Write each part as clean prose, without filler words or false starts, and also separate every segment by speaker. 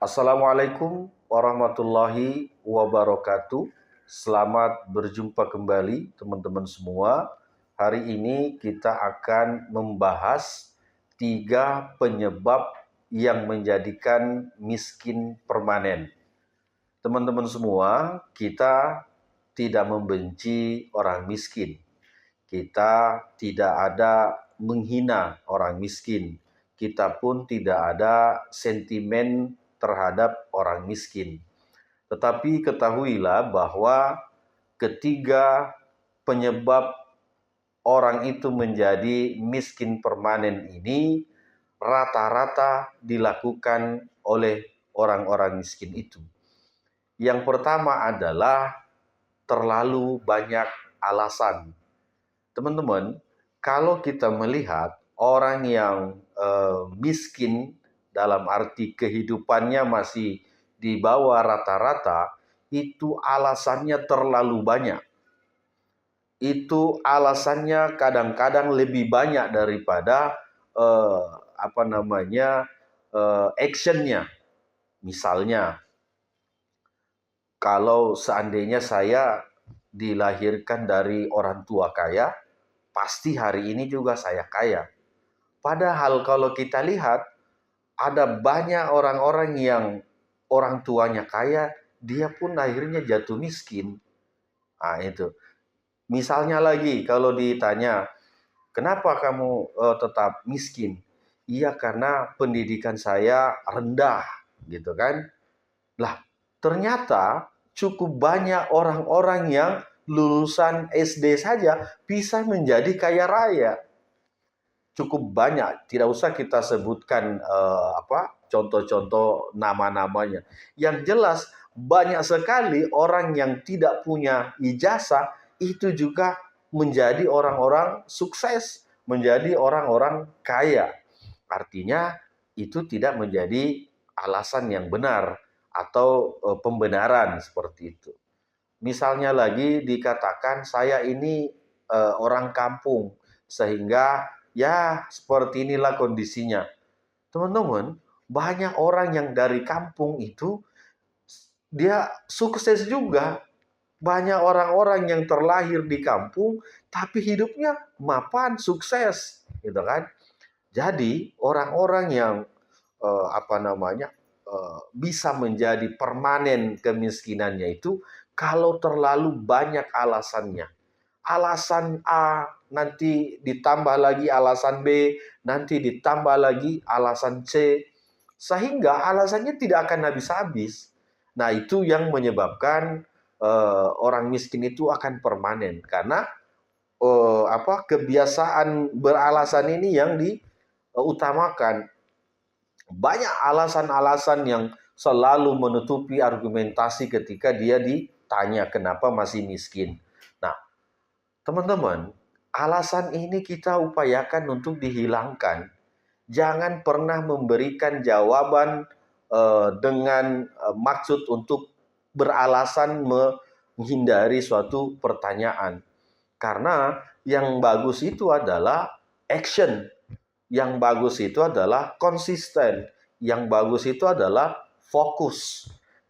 Speaker 1: Assalamualaikum warahmatullahi wabarakatuh. Selamat berjumpa kembali teman-teman semua. Hari ini kita akan membahas 3 penyebab yang menjadikan miskin permanen. Teman-teman semua, kita tidak membenci orang miskin. Kita tidak ada menghina orang miskin. Kita pun tidak ada sentimen terhadap orang miskin. Tetapi ketahuilah bahwa ketiga penyebab orang itu menjadi miskin permanen ini rata-rata dilakukan oleh orang-orang miskin itu. Yang pertama adalah terlalu banyak alasan. Teman-teman, kalau kita melihat orang yang miskin dalam arti kehidupannya masih di bawah rata-rata, itu alasannya terlalu banyak. Itu alasannya kadang-kadang lebih banyak daripada actionnya. Misalnya, kalau seandainya saya dilahirkan dari orang tua kaya, pasti hari ini juga saya kaya. Padahal kalau kita lihat, ada banyak orang-orang yang orang tuanya kaya, dia pun akhirnya jatuh miskin. Nah, itu. Misalnya lagi, kalau ditanya, kenapa kamu tetap miskin? Iya, karena pendidikan saya rendah, gitu kan? Lah, ternyata cukup banyak orang-orang yang lulusan SD saja bisa menjadi kaya raya. Cukup banyak, tidak usah kita sebutkan contoh-contoh nama-namanya. Yang jelas banyak sekali orang yang tidak punya ijazah itu juga menjadi orang-orang sukses, menjadi orang-orang kaya. Artinya itu tidak menjadi alasan yang benar atau pembenaran seperti itu. Misalnya lagi dikatakan saya ini orang kampung, sehingga ya seperti inilah kondisinya. Teman-teman, banyak orang yang dari kampung itu dia sukses juga. Banyak orang-orang yang terlahir di kampung tapi hidupnya mapan, sukses, gitu kan? Jadi orang-orang yang bisa menjadi permanen kemiskinannya itu kalau terlalu banyak alasannya. Alasan A, nanti ditambah lagi alasan B, nanti ditambah lagi alasan C, sehingga alasannya tidak akan habis-habis. Nah, itu yang menyebabkan orang miskin itu akan permanen karena kebiasaan beralasan ini yang diutamakan. Banyak alasan-alasan yang selalu menutupi argumentasi ketika dia ditanya kenapa masih miskin. Nah, teman-teman, alasan ini kita upayakan untuk dihilangkan. Jangan pernah memberikan jawaban dengan maksud untuk beralasan menghindari suatu pertanyaan. Karena yang bagus itu adalah action. Yang bagus itu adalah konsisten. Yang bagus itu adalah fokus.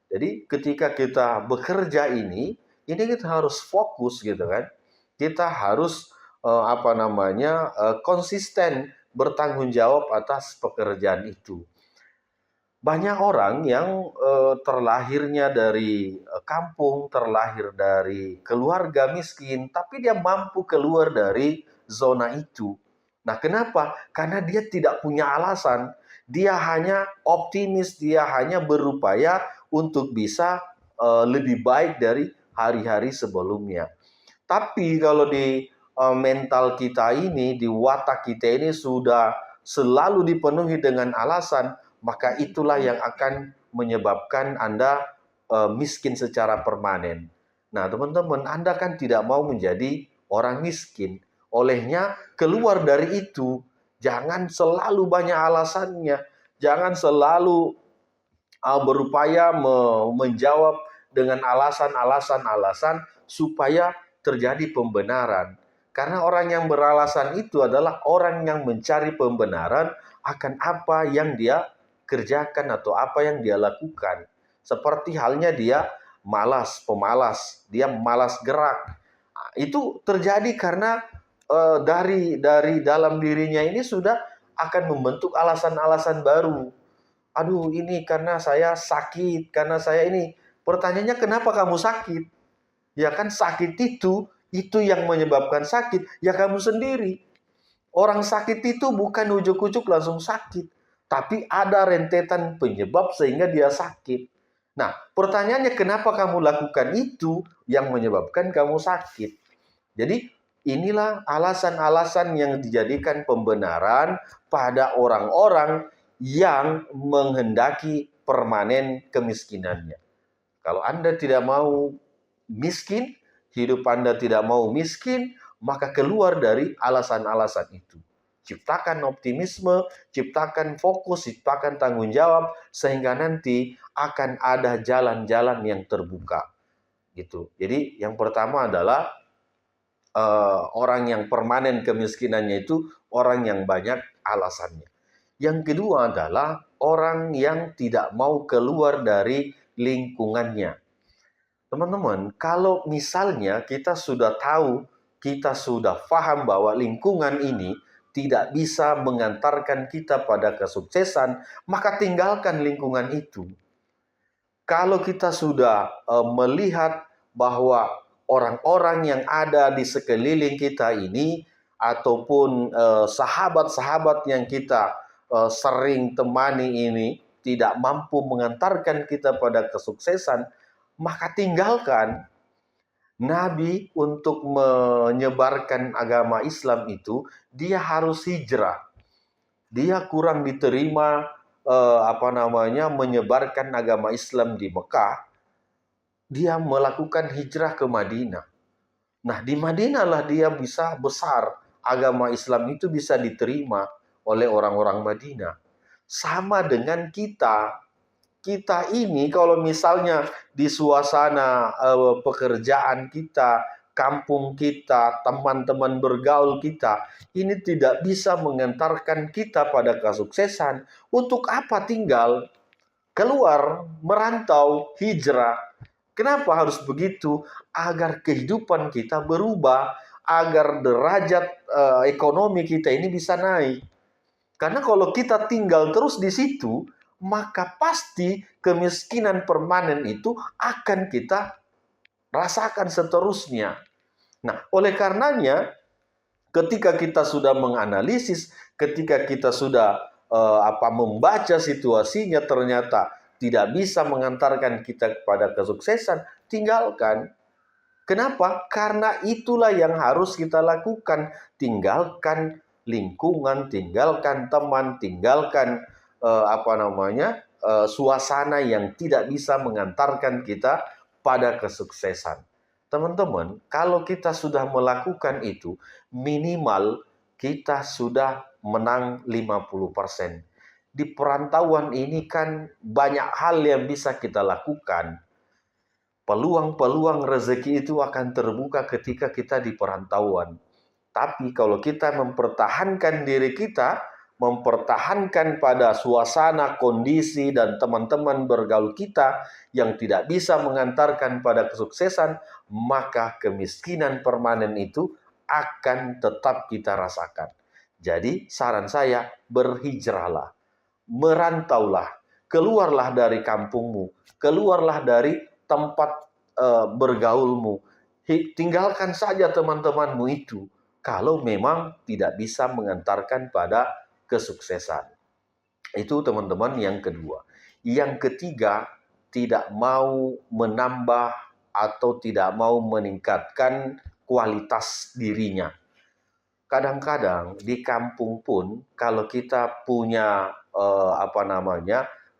Speaker 1: Jadi ketika kita bekerja ini kita harus fokus gitu kan. Kita harus konsisten bertanggung jawab atas pekerjaan itu. Banyak orang yang terlahirnya dari kampung, terlahir dari keluarga miskin, tapi dia mampu keluar dari zona itu. Nah, kenapa? Karena dia tidak punya alasan. Dia hanya optimis, dia hanya berupaya untuk bisa lebih baik dari hari-hari sebelumnya. Tapi kalau di mental kita ini, di watak kita ini sudah selalu dipenuhi dengan alasan, maka itulah yang akan menyebabkan Anda miskin secara permanen. Nah, teman-teman, Anda kan tidak mau menjadi orang miskin. Olehnya, keluar dari itu. Jangan selalu banyak alasannya. Jangan selalu berupaya menjawab dengan alasan-alasan supaya terjadi pembenaran. Karena orang yang beralasan itu adalah orang yang mencari pembenaran akan apa yang dia kerjakan atau apa yang dia lakukan. Seperti halnya dia pemalas, dia malas gerak. Itu terjadi karena dari dalam dirinya ini sudah akan membentuk alasan-alasan baru. Aduh, ini karena saya sakit, karena saya ini. Pertanyaannya, kenapa kamu sakit? Ya kan, sakit itu yang menyebabkan sakit, ya kamu sendiri. Orang sakit itu bukan ujuk-ujuk langsung sakit, tapi ada rentetan penyebab sehingga dia sakit. Nah, pertanyaannya, kenapa kamu lakukan itu yang menyebabkan kamu sakit? Jadi, inilah alasan-alasan yang dijadikan pembenaran pada orang-orang yang menghendaki permanen kemiskinannya. Kalau Anda tidak mau miskin, hidup Anda tidak mau miskin, maka keluar dari alasan-alasan itu. Ciptakan optimisme, ciptakan fokus, ciptakan tanggung jawab, sehingga nanti akan ada jalan-jalan yang terbuka. Gitu. Jadi yang pertama adalah orang yang permanen kemiskinannya itu orang yang banyak alasannya. Yang kedua adalah orang yang tidak mau keluar dari lingkungannya. Teman-teman, kalau misalnya kita sudah tahu, kita sudah paham bahwa lingkungan ini tidak bisa mengantarkan kita pada kesuksesan, maka tinggalkan lingkungan itu. Kalau kita sudah melihat bahwa orang-orang yang ada di sekeliling kita ini, ataupun sahabat-sahabat yang kita sering temani ini, tidak mampu mengantarkan kita pada kesuksesan, maka tinggalkan. Nabi untuk menyebarkan agama Islam itu, dia harus hijrah. Dia kurang diterima menyebarkan agama Islam di Mekah. Dia melakukan hijrah ke Madinah. Nah, di Madinah lah dia bisa besar. Agama Islam itu bisa diterima oleh orang-orang Madinah. Sama dengan kita. Kita ini kalau misalnya di suasana pekerjaan kita, kampung kita, teman-teman bergaul kita, ini tidak bisa mengantarkan kita pada kesuksesan. Untuk apa tinggal? Keluar, merantau, hijrah. Kenapa harus begitu? Agar kehidupan kita berubah, agar derajat ekonomi kita ini bisa naik. Karena kalau kita tinggal terus di situ, maka pasti kemiskinan permanen itu akan kita rasakan seterusnya. Nah, oleh karenanya, ketika kita sudah menganalisis, ketika kita sudah membaca situasinya ternyata tidak bisa mengantarkan kita kepada kesuksesan, tinggalkan. Kenapa? Karena itulah yang harus kita lakukan. Tinggalkan lingkungan, tinggalkan teman, tinggalkan suasana yang tidak bisa mengantarkan kita pada kesuksesan. Teman-teman, kalau kita sudah melakukan itu, minimal kita sudah menang 50%. Di perantauan ini kan banyak hal yang bisa kita lakukan. Peluang-peluang rezeki itu akan terbuka ketika kita di perantauan. Tapi kalau kita mempertahankan diri kita, mempertahankan pada suasana, kondisi, dan teman-teman bergaul kita yang tidak bisa mengantarkan pada kesuksesan, maka kemiskinan permanen itu akan tetap kita rasakan. Jadi saran saya, berhijrahlah, merantaulah, keluarlah dari kampungmu, keluarlah dari tempat bergaulmu. Tinggalkan saja teman-temanmu itu kalau memang tidak bisa mengantarkan pada kesuksesan. Itu teman-teman yang kedua. Yang ketiga, tidak mau menambah atau tidak mau meningkatkan kualitas dirinya. Kadang-kadang di kampung pun kalau kita punya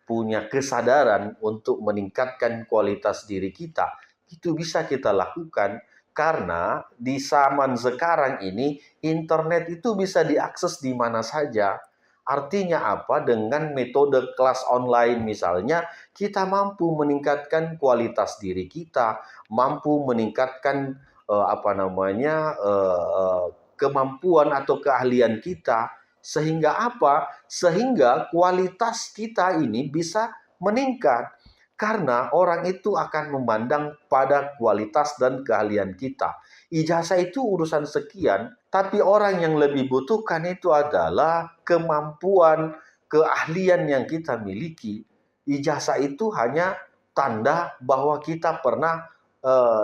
Speaker 1: punya kesadaran untuk meningkatkan kualitas diri kita, itu bisa kita lakukan karena di zaman sekarang ini internet itu bisa diakses di mana saja. Artinya apa? Dengan metode kelas online misalnya, kita mampu meningkatkan kualitas diri kita, mampu meningkatkan kemampuan atau keahlian kita, Sehingga apa? Sehingga kualitas kita ini bisa meningkat. Karena orang itu akan memandang pada kualitas dan keahlian kita. Ijazah itu urusan sekian, tapi orang yang lebih butuhkan itu adalah kemampuan, keahlian yang kita miliki. Ijazah itu hanya tanda bahwa kita pernah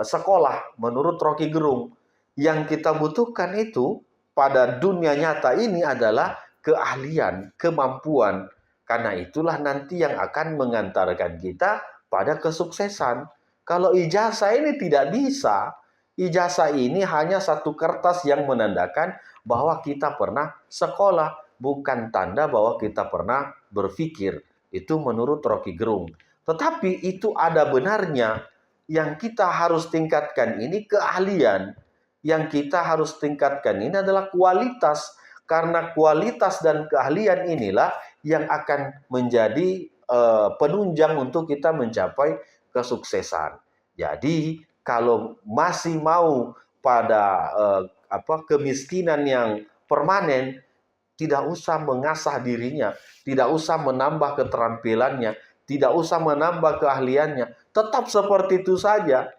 Speaker 1: sekolah menurut Rocky Gerung. Yang kita butuhkan itu pada dunia nyata ini adalah keahlian, kemampuan. Karena itulah nanti yang akan mengantarkan kita pada kesuksesan. Kalau ijazah ini tidak bisa, ijazah ini hanya satu kertas yang menandakan bahwa kita pernah sekolah, bukan tanda bahwa kita pernah berpikir. Itu menurut Rocky Gerung. Tetapi itu ada benarnya. Yang kita harus tingkatkan ini keahlian. Yang kita harus tingkatkan ini adalah kualitas. Karena kualitas dan keahlian inilah yang akan menjadi penunjang untuk kita mencapai kesuksesan. Jadi kalau masih mau pada kemiskinan yang permanen, tidak usah mengasah dirinya, tidak usah menambah keterampilannya, tidak usah menambah keahliannya. Tetap seperti itu saja.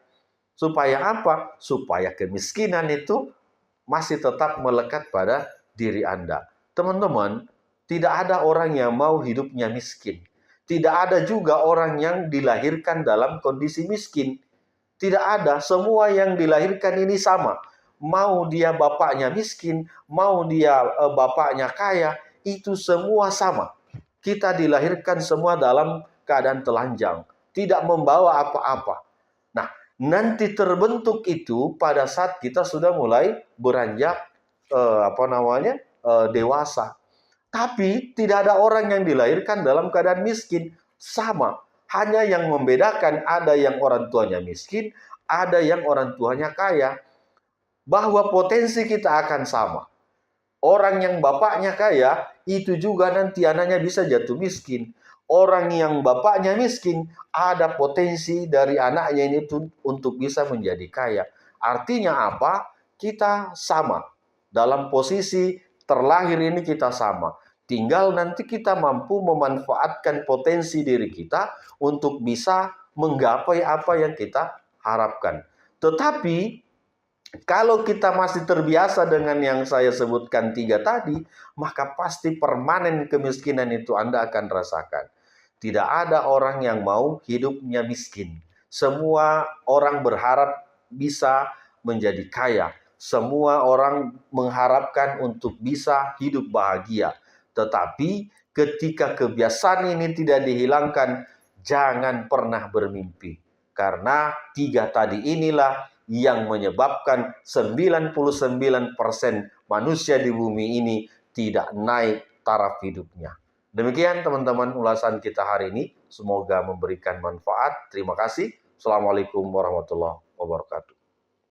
Speaker 1: Supaya apa? Supaya kemiskinan itu masih tetap melekat pada diri Anda. Teman-teman, tidak ada orang yang mau hidupnya miskin. Tidak ada juga orang yang dilahirkan dalam kondisi miskin. Tidak ada, semua yang dilahirkan ini sama. Mau dia bapaknya miskin, mau dia bapaknya kaya, itu semua sama. Kita dilahirkan semua dalam keadaan telanjang, tidak membawa apa-apa. Nah, nanti terbentuk itu pada saat kita sudah mulai beranjak dewasa. Tapi tidak ada orang yang dilahirkan dalam keadaan miskin, sama. Hanya yang membedakan ada yang orang tuanya miskin, ada yang orang tuanya kaya. Bahwa potensi kita akan sama. Orang yang bapaknya kaya, itu juga nanti anaknya bisa jatuh miskin. Orang yang bapaknya miskin, ada potensi dari anaknya ini untuk bisa menjadi kaya. Artinya apa? Kita sama. Dalam posisi terlahir ini kita sama. Tinggal nanti kita mampu memanfaatkan potensi diri kita untuk bisa menggapai apa yang kita harapkan. Tetapi kalau kita masih terbiasa dengan yang saya sebutkan 3 tadi, maka pasti permanen kemiskinan itu Anda akan rasakan. Tidak ada orang yang mau hidupnya miskin. Semua orang berharap bisa menjadi kaya. Semua orang mengharapkan untuk bisa hidup bahagia. Tetapi ketika kebiasaan ini tidak dihilangkan, jangan pernah bermimpi. Karena 3 tadi inilah yang menyebabkan 99% manusia di bumi ini tidak naik taraf hidupnya. Demikian teman-teman ulasan kita hari ini. Semoga memberikan manfaat. Terima kasih. Assalamualaikum warahmatullahi wabarakatuh.